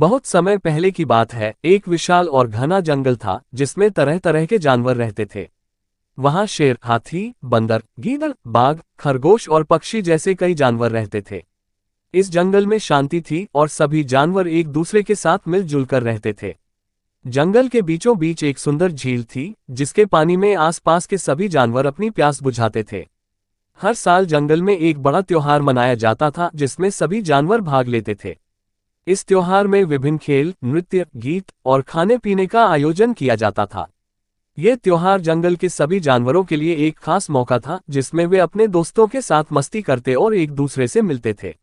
बहुत समय पहले की बात है। एक विशाल और घना जंगल था जिसमें तरह तरह के जानवर रहते थे। वहां शेर, हाथी, बंदर, गीदड़, बाघ, खरगोश और पक्षी जैसे कई जानवर रहते थे। इस जंगल में शांति थी और सभी जानवर एक दूसरे के साथ मिलजुल कर रहते थे। जंगल के बीचों बीच एक सुंदर झील थी जिसके पानी में आसपास के सभी जानवर अपनी प्यास बुझाते थे। हर साल जंगल में एक बड़ा त्योहार मनाया जाता था जिसमें सभी जानवर भाग लेते थे। इस त्योहार में विभिन्न खेल, नृत्य, गीत और खाने पीने का आयोजन किया जाता था। यह त्योहार जंगल के सभी जानवरों के लिए एक खास मौका था जिसमें वे अपने दोस्तों के साथ मस्ती करते और एक दूसरे से मिलते थे।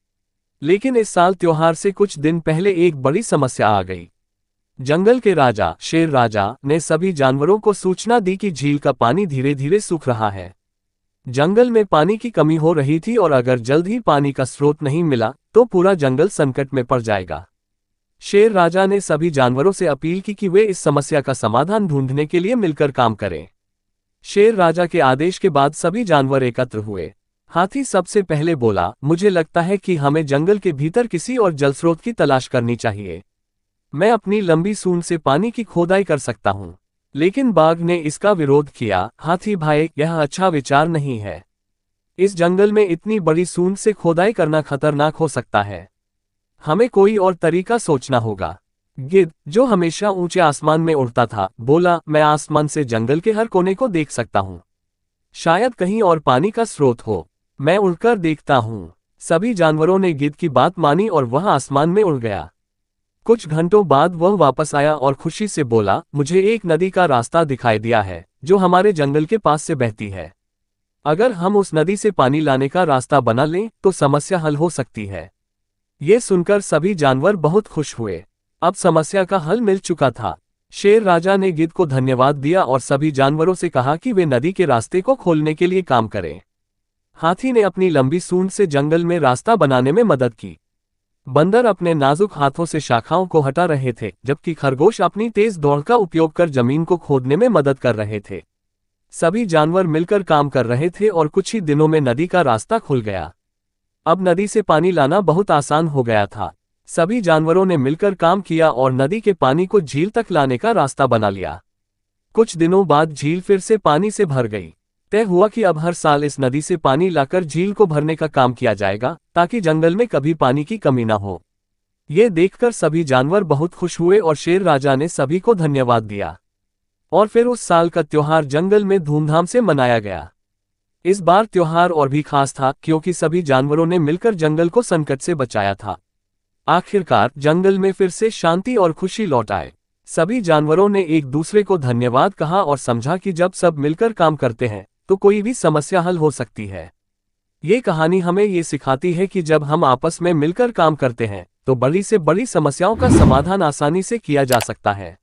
लेकिन इस साल त्योहार से कुछ दिन पहले एक बड़ी समस्या आ गई। जंगल के राजा, शेर राजा, ने सभी जानवरों को सूचना दी कि झील का पानी धीरे धीरे सूख रहा है। जंगल में पानी की कमी हो रही थी और अगर जल्द ही पानी का स्रोत नहीं मिला तो पूरा जंगल संकट में पड़ जाएगा। शेर राजा ने सभी जानवरों से अपील की कि वे इस समस्या का समाधान ढूंढने के लिए मिलकर काम करें। शेर राजा के आदेश के बाद सभी जानवर एकत्र हुए। हाथी सबसे पहले बोला, मुझे लगता है कि हमें जंगल के भीतर किसी और जलस्रोत की तलाश करनी चाहिए। मैं अपनी लंबी सूंड से पानी की खोदाई कर सकता हूँ। लेकिन बाघ ने इसका विरोध किया। हाथी भाई, यह अच्छा विचार नहीं है। इस जंगल में इतनी बड़ी सूंड से खोदाई करना खतरनाक हो सकता है। हमें कोई और तरीका सोचना होगा। गिद्ध, जो हमेशा ऊंचे आसमान में उड़ता था, बोला, मैं आसमान से जंगल के हर कोने को देख सकता हूँ। शायद कहीं और पानी का स्रोत हो। मैं उड़कर देखता हूँ। सभी जानवरों ने गिद्ध की बात मानी और वह आसमान में उड़ गया। कुछ घंटों बाद वह वापस आया और खुशी से बोला, मुझे एक नदी का रास्ता दिखाई दिया है जो हमारे जंगल के पास से बहती है। अगर हम उस नदी से पानी लाने का रास्ता बना लें तो समस्या हल हो सकती है। ये सुनकर सभी जानवर बहुत खुश हुए। अब समस्या का हल मिल चुका था। शेर राजा ने गिद्ध को धन्यवाद दिया और सभी जानवरों से कहा कि वे नदी के रास्ते को खोलने के लिए काम करें। हाथी ने अपनी लंबी सूंड से जंगल में रास्ता बनाने में मदद की। बंदर अपने नाजुक हाथों से शाखाओं को हटा रहे थे, जबकि खरगोश अपनी तेज दौड़ का उपयोग कर जमीन को खोदने में मदद कर रहे थे। सभी जानवर मिलकर काम कर रहे थे और कुछ ही दिनों में नदी का रास्ता खुल गया। अब नदी से पानी लाना बहुत आसान हो गया था। सभी जानवरों ने मिलकर काम किया और नदी के पानी को झील तक लाने का रास्ता बना लिया। कुछ दिनों बाद झील फिर से पानी से भर गई। तय हुआ कि अब हर साल इस नदी से पानी लाकर झील को भरने का काम किया जाएगा ताकि जंगल में कभी पानी की कमी न हो। ये देखकर सभी जानवर बहुत खुश हुए और शेर राजा ने सभी को धन्यवाद दिया। और फिर उस साल का त्योहार जंगल में धूमधाम से मनाया गया। इस बार त्योहार और भी खास था क्योंकि सभी जानवरों ने मिलकर जंगल को संकट से बचाया था। आखिरकार जंगल में फिर से शांति और खुशी लौट आए। सभी जानवरों ने एक दूसरे को धन्यवाद कहा और समझा कि जब सब मिलकर काम करते हैं तो कोई भी समस्या हल हो सकती है। ये कहानी हमें ये सिखाती है कि जब हम आपस में मिलकर काम करते हैं तो बड़ी से बड़ी समस्याओं का समाधान आसानी से किया जा सकता है।